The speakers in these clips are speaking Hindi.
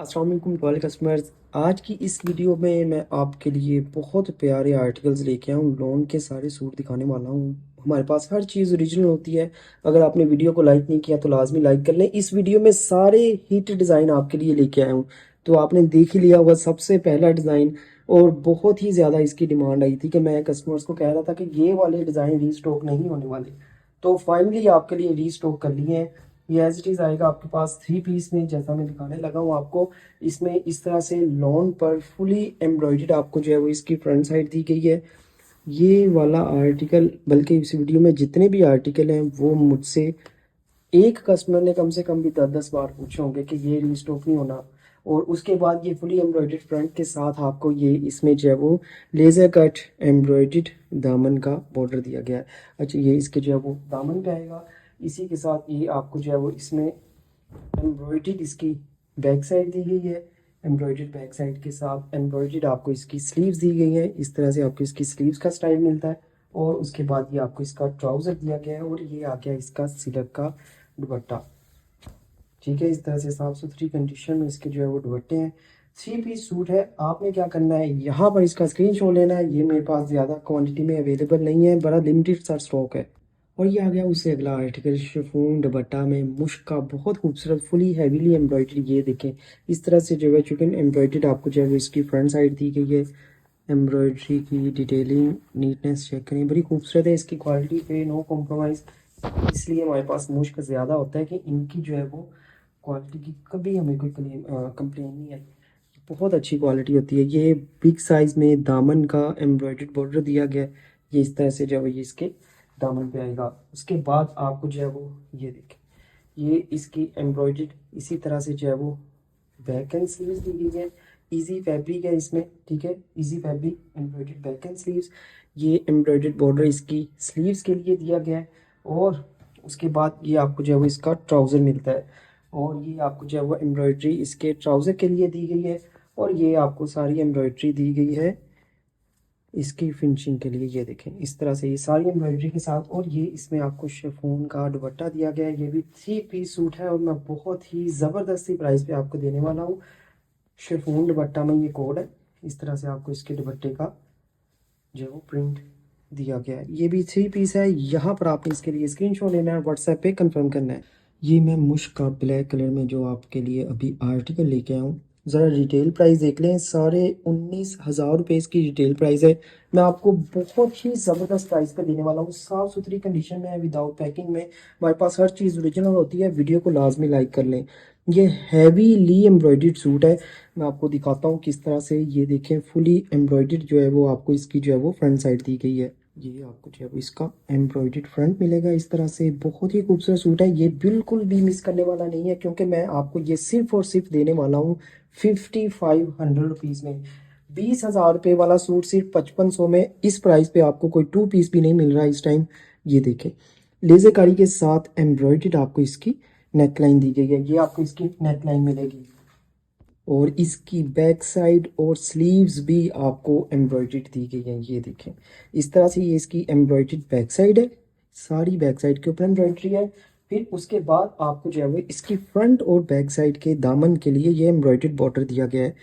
अस्सलाम वालेकुम टू ऑल कस्टमर्स। आज की इस वीडियो में मैं आपके लिए बहुत प्यारे आर्टिकल्स लेके आया हूँ। लॉन के सारे सूट दिखाने वाला हूँ। हमारे पास हर चीज़ ओरिजिनल होती है। अगर आपने वीडियो को लाइक नहीं किया तो लाजमी लाइक कर लें। इस वीडियो में सारे हिट डिज़ाइन आपके लिए लेके आया हूँ। तो आपने देख ही लिया होगा सबसे पहला डिज़ाइन, और बहुत ही ज़्यादा इसकी डिमांड आई थी कि मैं कस्टमर्स को कह रहा था कि ये वाले डिज़ाइन रीस्टॉक नहीं होने वाले। तो फाइनली आपके लिए रीस्टॉक कर लिए हैं। ये एज इट इज़ आएगा आपके पास 3 पीस में, जैसा मैं दिखाने लगा हूँ आपको। इसमें इस तरह से लॉन पर फुली एम्ब्रॉयडर्ड आपको जो है वो इसकी फ्रंट साइड दी गई है। ये वाला आर्टिकल, बल्कि इस वीडियो में जितने भी आर्टिकल हैं वो मुझसे एक कस्टमर ने कम से कम भी 10-10 बार पूछे होंगे कि ये रीस्टॉक नहीं होना। और उसके बाद ये फुली एम्ब्रॉयडर्ड फ्रंट के साथ आपको ये इसमें जो है वो लेज़र कट एम्ब्रॉयडर्ड दामन का बॉर्डर दिया गया है। अच्छा, ये इसके जो है वो दामन पे आएगा। इसी के साथ ये आपको जो है वो इसमें एम्ब्रॉयडर्ड इसकी बैक साइड दी गई है। एम्ब्रॉयडर्ड बैक साइड के साथ एम्ब्रॉयडर्ड आपको इसकी स्लीव्स दी गई है। इस तरह से आपको इसकी स्लीव्स का स्टाइल मिलता है। और उसके बाद ये आपको इसका ट्राउज़र दिया गया है, और ये आ गया इसका सिल्क का दुपट्टा। ठीक है, इस तरह से साफ़ सुथरी कंडीशन में इसके जो है वो दुपट्टे हैं। 3 पीस सूट है। आपने क्या करना है, यहाँ पर इसका स्क्रीनशॉट लेना है। ये मेरे पास ज़्यादा क्वांटिटी में अवेलेबल नहीं है, बड़ा लिमिटेड सा स्टॉक है। और ये आ गया उससे अगला आर्टिकल, शिफॉन दुपट्टा में मुश्क का बहुत खूबसूरत फुली हैवीली एम्ब्रॉयडरी। ये देखें, इस तरह से जो है चिकन एम्ब्रॉयडर्ड आपको जो है इसकी फ्रंट साइड दी गई है। एम्ब्रॉयडरी की डिटेलिंग नीटनेस चेक करें, बड़ी खूबसूरत है। इसकी क्वालिटी पे नो कॉम्प्रोमाइज़। इसलिए हमारे पास मुश्क ज़्यादा होता है कि इनकी जो है वो क्वालिटी की कभी हमें कोई कंप्लेन नहीं आई। बहुत अच्छी क्वालिटी होती है। ये बिग साइज़ में दामन का एम्ब्रॉयडर्ड बॉर्डर दिया गया है। ये इस तरह से जो है ये इसके दामन पे आएगा। उसके बाद आपको जो है वो ये देखें, ये इसकी एम्ब्रॉयडर्ड इसी तरह से जो है वो बैक एंड स्लीव्स दी गई है। इजी फैब्रिक है इसमें, ठीक है, easy fabric embroidered back and sleeves. ये एम्ब्रॉयडर्ड बॉर्डर इसकी स्लीव्स के लिए दिया गया है। और उसके बाद ये आपको जो है वो इसका ट्राउज़र मिलता है। और ये आपको जो है वो एम्ब्रॉयडरी इसके ट्राउज़र के लिए दी गई है। और ये आपको सारी एम्ब्रॉयडरी दी गई है इसकी फिनिशिंग के लिए। ये देखें, इस तरह से ये सारी एम्ब्रॉयडरी के साथ। और ये इसमें आपको शिफॉन का दुपट्टा दिया गया है। ये भी 3 पीस सूट है, और मैं बहुत ही ज़बरदस्ती प्राइस पे आपको देने वाला हूँ। शिफॉन दुपट्टा में ये कोड है। इस तरह से आपको इसके दुपट्टे का जो है वो प्रिंट दिया गया है। ये भी 3 पीस है। यहाँ पर आपने इसके लिए स्क्रीनशॉट लेना है, व्हाट्सएप पे कंफर्म करना है। ये मैं मुश्क का ब्लैक कलर में जो आपके लिए अभी आर्टिकल लेके आया हूँ, ज़रा रिटेल प्राइस देख लें। साढ़े 19,000 रुपये इसकी रिटेल प्राइस है। मैं आपको बहुत ही ज़बरदस्त प्राइस पे देने वाला हूँ। साफ़ सुथरी कंडीशन में है, विदाउट पैकिंग में। हमारे पास हर चीज़ ओरिजिनल होती है। वीडियो को लाजमी लाइक कर लें। ये हैवीली एम्ब्रॉयडर्ड सूट है। मैं आपको दिखाता हूँ किस तरह से। ये देखें, फुली एम्ब्रॉयडर्ड जो है वो आपको इसकी जो है वो फ्रंट साइड दी गई है। ये आपको जो है वो इसका एम्ब्रॉयडर्ड फ्रंट मिलेगा इस तरह से। बहुत ही खूबसूरत सूट है। ये बिल्कुल भी मिस करने वाला नहीं है, क्योंकि मैं आपको ये सिर्फ और सिर्फ देने वाला हूँ 5500 रुपीज़ में। 20,000 रुपये वाला सूट सिर्फ 5500 में इस प्राइस पे आपको कोई 2 पीस भी नहीं मिल रहा इस टाइम। ये देखें, लेजर कारी के साथ एम्ब्रॉयडर्ड आपको इसकी नेकलाइन दी गई है। ये आपको इसकी नेकलाइन मिलेगी। और इसकी बैक साइड और स्लीव्स भी आपको एम्ब्रॉयडर्ड दी गई है। ये देखें, इस तरह से ये इसकी एम्ब्रॉयडर्ड बैक साइड है। सारी बैक साइड के ऊपर एम्ब्रॉयडरी है। फिर उसके बाद आपको जो है वो इसकी फ्रंट और बैक साइड के दामन के लिए ये एम्ब्रॉयडर्ड बॉर्डर दिया गया है।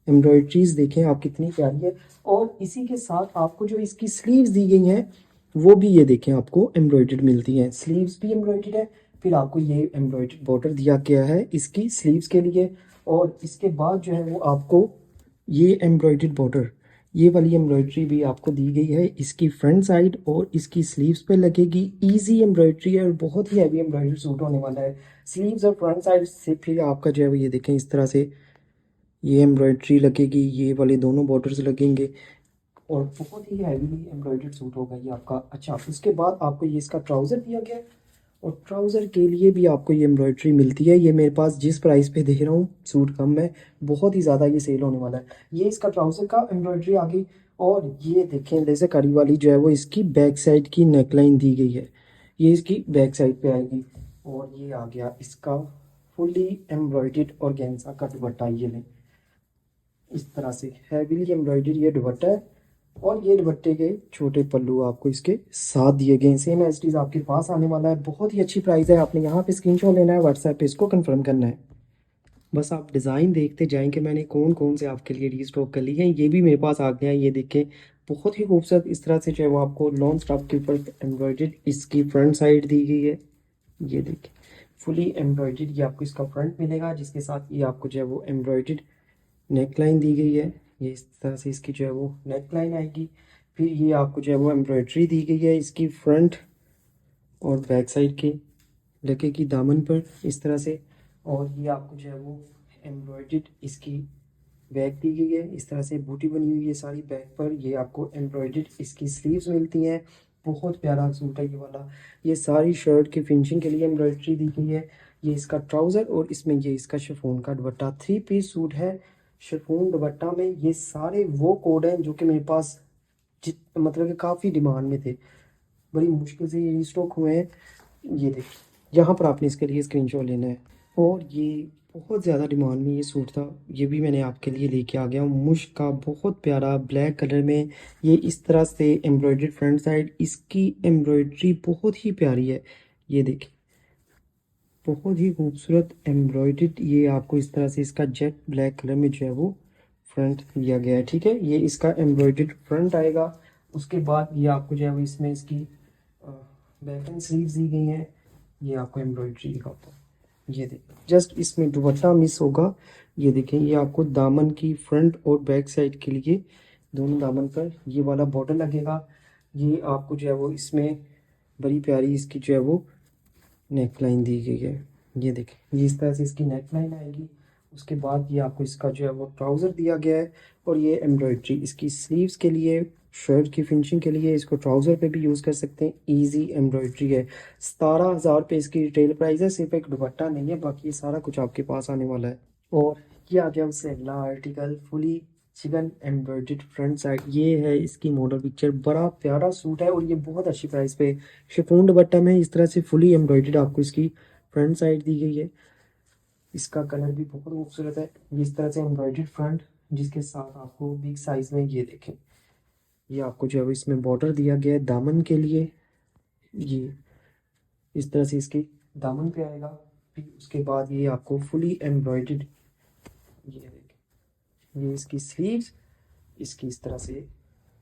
एम्ब्रॉयडरीज देखें आप कितनी प्यारी है। और इसी के साथ आपको जो इसकी स्लीव्स दी गई हैं वो भी ये देखें आपको एम्ब्रॉयडर्ड मिलती हैं। स्लीव्स भी एम्ब्रॉयडर्ड है। फिर आपको ये एम्ब्रॉयडर्ड बॉर्डर दिया गया है इसकी स्लीव्स के लिए। और इसके बाद जो है वो आपको ये एम्ब्रॉयडर्ड बॉर्डर, ये वाली एम्ब्रॉयडरी भी आपको दी गई है इसकी फ्रंट साइड और इसकी स्लीव्स पे लगेगी। इजी एम्ब्रॉयडरी है और बहुत ही हैवी एम्ब्रॉयडरी सूट होने वाला है। स्लीव्स और फ्रंट साइड से फिर आपका जो है वो ये देखें, इस तरह से ये एम्ब्रॉयडरी लगेगी। ये वाले दोनों बॉर्डर्स लगेंगे, और बहुत ही हैवी एम्ब्रॉयडर्ड सूट होगा ये आपका। अच्छा, उसके बाद आपको ये इसका ट्राउज़र दिया गया है। और ट्राउज़र के लिए भी आपको ये एम्ब्रॉयडरी मिलती है। ये मेरे पास जिस प्राइस पे दे रहा हूँ, सूट कम है, बहुत ही ज़्यादा ये सेल होने वाला है। ये इसका ट्राउज़र का एम्ब्रॉयडरी आ गई। और ये देखें, लेज़र कड़ी वाली जो है वो इसकी बैक साइड की नेकलाइन दी गई है। ये इसकी बैक साइड पे आएगी। और ये आ गया इसका फुली एम्ब्रॉयडर्ड ऑर्गेन्जा का दुपट्टा। ये लें, इस तरह से हैवीली एम्ब्रॉयडरी ये दुपट्टा है। और ये दुपट्टे के छोटे पल्लू आपको इसके साथ दिए गए हैं। सेम एज इट इज़ आपके पास आने वाला है। बहुत ही अच्छी प्राइस है। आपने यहाँ पे स्क्रीनशॉट लेना है, व्हाट्सएप पे इसको कंफर्म करना है। बस आप डिज़ाइन देखते जाएं कि मैंने कौन कौन से आपके लिए रीस्टॉक कर ली हैं। ये भी मेरे पास आ गया है, ये देखें बहुत ही खूबसूरत इस तरह से जो है वो आपको लॉन्ग स्टॉप के ऊपर एम्ब्रॉयडर्ड इसकी फ्रंट साइड दी गई है। ये देखें फुली एम्ब्रॉयडर्ड ये आपको इसका फ्रंट मिलेगा, जिसके साथ ये आपको जो है वो एम्ब्रॉयडर्ड नेक लाइन दी गई है। ये इस तरह से इसकी जो है वो नेक लाइन आएगी। फिर ये आपको जो है वो एम्ब्रॉयडरी दी गई है इसकी फ्रंट और बैक साइड के लगे की दामन पर इस तरह से। और ये आपको जो है वो एम्ब्रॉयडर्ड इसकी बैक दी गई है, इस तरह से बूटी बनी हुई है सारी बैक पर। ये आपको एम्ब्रॉयडर्ड इसकी स्लीव्स मिलती हैं। बहुत प्यारा सूट है ये वाला। ये सारी शर्ट की फिनिशिंग के लिए एम्ब्रॉयडरी दी गई है। ये इसका ट्राउज़र और इसमें ये इसका शिफॉन का दुपट्टा, 3 पीस सूट है शिफॉन दुपट्टा में। ये सारे वो कोड हैं जो कि मेरे पास जित मतलब कि काफ़ी डिमांड में थे, बड़ी मुश्किल से ये स्टॉक हुए हैं। ये देखिए यहाँ पर आपने इसके लिए स्क्रीनशॉट लेना है। और ये बहुत ज़्यादा डिमांड में ये सूट था, ये भी मैंने आपके लिए लेके आ गया हूँ। मुश्क का बहुत प्यारा ब्लैक कलर में ये इस तरह से एम्ब्रॉयडर्ड फ्रंट साइड, इसकी एम्ब्रॉयडरी बहुत ही प्यारी है। ये देखिए बहुत ही खूबसूरत एम्ब्रॉयडर्ड, ये आपको इस तरह से इसका जेट ब्लैक कलर में जो है वो फ्रंट दिया गया है। ठीक है, ये इसका एम्ब्रॉयडर्ड फ्रंट आएगा। उसके बाद ये आपको जो है वो इसमें इसकी बैक एंड स्लीव्स दी गई हैं। ये आपको एम्ब्रॉयडरी दिखाता हूँ। ये देखिए जस्ट इसमें दुपट्टा मिस होगा। ये देखें ये आपको दामन की फ्रंट और बैक साइड के लिए दोनों दामन पर ये वाला बॉर्डर लगेगा। ये आपको जो है वो इसमें बड़ी प्यारी इसकी जो है वो नेक लाइन दी गई है। ये देखें ये इस तरह से इसकी नेक लाइन आएगी। उसके बाद ये आपको इसका जो है वो ट्राउज़र दिया गया है। और ये एम्ब्रॉयडरी इसकी स्लीव्स के लिए, शर्ट की फिनिशिंग के लिए इसको ट्राउज़र पे भी यूज़ कर सकते हैं। इजी एम्ब्रॉयडरी है। 17,000 रुपये इसकी रिटेल प्राइस है। सिर्फ एक दुपट्टा नहीं है, बाकी ये सारा कुछ आपके पास आने वाला है। और ये आ गया उससे अगला article, fully chicken embroidered front side. ये है इसकी मॉडल पिक्चर, बड़ा प्यारा सूट है और ये बहुत अच्छी प्राइस पे शिफॉन दुपट्टा में इस तरह से फुली एम्ब्रॉयडर्ड आपको इसकी फ्रंट साइड दी गई है। इसका कलर भी बहुत खूबसूरत है। ये इस तरह से एम्ब्रॉयडर्ड फ्रंट, जिसके साथ आपको बिग साइज में ये देखें ये आपको जो है इसमें बॉर्डर दिया गया है दामन के लिए। ये इस तरह से इसके दामन पे आएगा। फिर उसके बाद ये आपको फुली एम्ब्रॉयडर्ड, ये देखें ये इसकी स्लीव्स, इसकी इस तरह से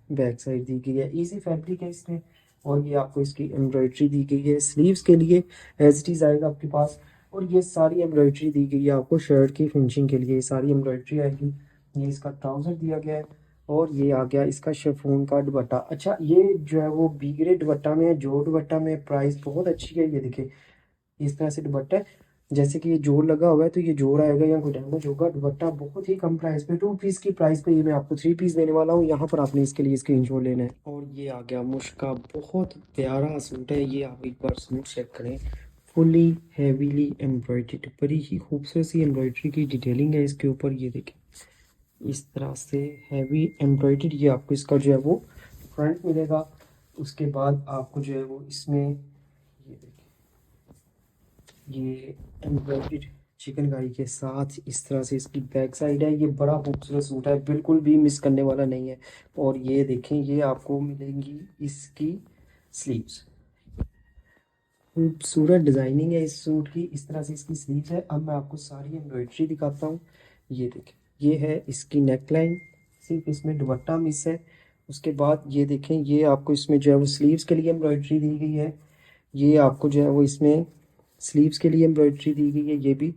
बैक साइड दी गई है। इजी फैब्रिक है इसमें। और ये आपको इसकी एम्ब्रॉयडरी दी गई है स्लीव्स के लिए, एज इट इज़ आएगा आपके पास। और ये सारी एम्ब्रॉयडरी दी गई है आपको शर्ट की फिनिशिंग के लिए, सारी एम्ब्रॉयडरी आएगी। ये इसका ट्राउज़र दिया गया है। और ये आ गया इसका शिफॉन का दुपट्टा। अच्छा ये जो है वो बी ग्रेड दुपट्टा में है, जो दुपट्टा में प्राइस बहुत अच्छी है। ये देखिए इस तरह से दुपट्टा है, जैसे कि ये जोड़ लगा हुआ है तो ये जोड़ आएगा या कोई डैमेज होगा। दुपट्टा बहुत ही कम प्राइस पे, 2 पीस की प्राइस पे ये मैं आपको 3 पीस देने वाला हूँ। यहाँ पर आपने इसके लिए स्क्रीनशॉट लेना है। और ये आ गया मुश्क का बहुत प्यारा सूट है। ये आप एक बार सूट चेक करें, फुली हैवीली एम्ब्रॉयडर्ड, बड़ी ही खूबसूरत सी एम्ब्रॉयडरी की डिटेलिंग है इसके ऊपर। ये देखें इस तरह से हैवी एम्ब्रॉयडर्ड ये आपको इसका जो है वो फ्रंट मिलेगा। उसके बाद आपको जो है वो इसमें ये देखें ये एम्ब्रॉयडर्ड चिकनकारी के साथ इस तरह से इसकी बैक साइड है। ये बड़ा खूबसूरत सूट है, बिल्कुल भी मिस करने वाला नहीं है। और ये देखें ये आपको मिलेंगी इसकी स्लीव्स, खूबसूरत डिज़ाइनिंग है इस सूट की। इस तरह से इसकी स्लीव्स है। अब मैं आपको सारी एम्ब्रॉयडरी दिखाता हूँ। ये देखें ये है इसकी नेक लाइन, सिर्फ इसमें दुपट्टा मिस है। उसके बाद ये देखें ये आपको इसमें जो है वो स्लीव्स के लिए एम्ब्रॉयडरी दी गई है। ये आपको जो है वो इसमें स्लीव्स के लिए एम्ब्रॉयडरी दी गई है ये भी।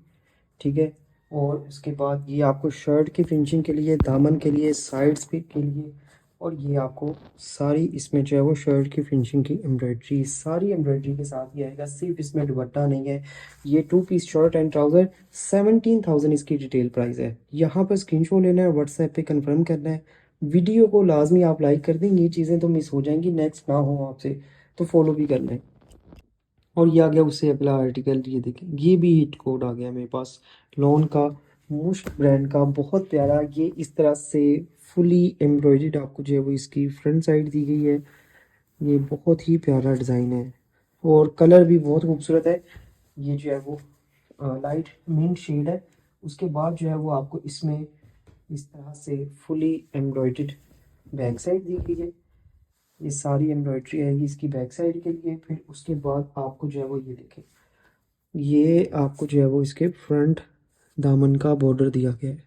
ठीक है, और उसके बाद ये आपको शर्ट की फिनिशिंग के लिए, दामन के लिए, साइड्स पे के लिए। और ये आपको सारी इसमें जो है वो शर्ट की फिनिशिंग की एम्ब्रॉयडरी, सारी एम्ब्रॉयडरी के साथ ही आएगा। सिर्फ इसमें दुपट्टा नहीं है। ये 2 पीस शर्ट एंड ट्राउज़र 17,000 इसकी रिटेल प्राइस है। यहाँ पर स्क्रीनशॉट लेना है, व्हाट्सएप पे कंफर्म करना है। वीडियो को लाजमी आप लाइक कर दें, ये चीज़ें तो मिस हो जाएंगी, नेक्स्ट ना हो आपसे तो फॉलो भी कर लें। और ये आ गया उससे अगला आर्टिकल, ये देखें ये भी हिट कोड आ गया मेरे पास, लॉन का, मुश्क ब्रांड का, बहुत प्यारा। ये इस तरह से फुली एम्ब्रॉयडर्ड आपको जो है वो इसकी फ्रंट साइड दी गई है। ये बहुत ही प्यारा डिज़ाइन है और कलर भी बहुत खूबसूरत है। ये जो है वो लाइट मिंट शेड है। उसके बाद जो है वो आपको इसमें इस तरह से फुली एम्ब्रॉयडर्ड बैक साइड दी गई है। ये सारी एम्ब्रॉयडरी आएगी इसकी बैक साइड के लिए। फिर उसके बाद आपको जो है वो ये देखें ये आपको जो है वो इसके फ्रंट दामन का बॉर्डर दिया गया है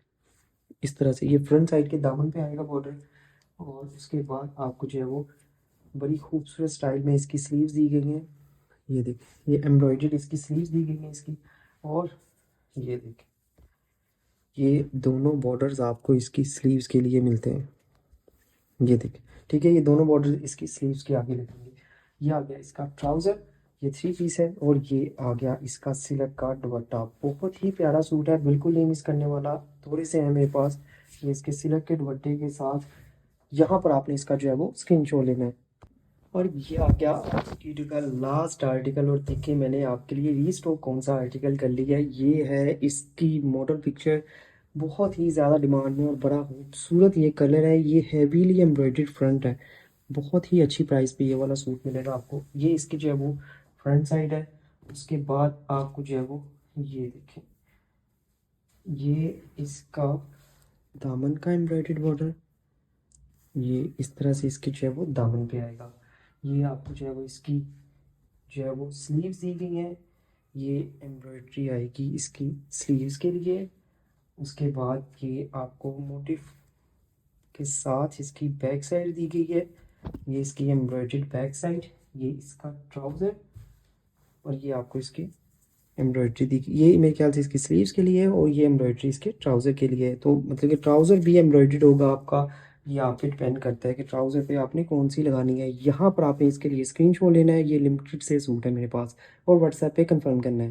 इस तरह से। ये फ्रंट साइड के दामन पे आएगा बॉर्डर। और उसके बाद आपको जो है वो बड़ी खूबसूरत स्टाइल में इसकी स्लीव्स दी गई हैं। ये देखिए, ये एम्ब्रॉयडर्ड इसकी स्लीव्स दी गई हैं इसकी। और ये देखिए, ये दोनों बॉर्डर्स आपको इसकी स्लीव्स के लिए मिलते हैं। ये देखिए, ठीक है, ये दोनों बॉर्डर इसकी स्लीव्स के आगे लगेंगे। ये आ गया इसका ट्राउज़र, ये 3 पीस है। और ये आ गया इसका सिल्क का दुपट्टा। बहुत ही प्यारा सूट है, बिल्कुल नहीं मिस करने वाला। थोड़े से हैं मेरे पास। ये इसके सिल्क के दुपट्टे के साथ यहाँ पर आपने इसका जो है वो स्क्रीनशॉट लेना है। और ये आ गया आज की वीडियो का लास्ट आर्टिकल। और देखिए, मैंने आपके लिए रीस्टॉक कौन सा आर्टिकल कर लिया है। ये है इसकी मॉडल पिक्चर, बहुत ही ज़्यादा डिमांड में और बड़ा खूबसूरत ये कलर है। ये हैवीली एम्ब्रॉयडर्ड फ्रंट है। बहुत ही अच्छी प्राइस पे ये वाला सूट मिलेगा आपको। ये इसकी जो है वो फ्रंट साइड है। उसके बाद आपको जो है वो ये देखें, ये इसका दामन का एम्ब्रॉयडर्ड बॉर्डर, ये इस तरह से इसकी जो है वो दामन पे आएगा। ये आपको जो है वो इसकी जो है वो स्लीव्स दी गई हैं। ये एम्ब्रॉयडरी आएगी इसकी स्लीव्स के लिए। उसके बाद ये आपको मोटिफ के साथ इसकी बैक साइड दी गई है। ये इसकी एम्ब्रॉयडर्ड बैक साइड, ये इसका ट्राउज़र। और ये आपको इसकी एम्ब्रॉयडरी दी गई, ये मेरे ख्याल से इसकी स्लीव्स के लिए है। और ये एम्ब्रॉयडरी इसके ट्राउज़र के लिए है। तो मतलब कि ट्राउज़र भी एम्ब्रॉयडर्ड होगा आपका। ये आप पे डिपेंड करता है कि ट्राउज़र पे आपने कौन सी लगानी है। यहाँ पर आपने इसके लिए स्क्रीनशॉट लेना है। ये लिमिटेड से सूट है मेरे पास, और व्हाट्सएप पे कंफर्म करना है।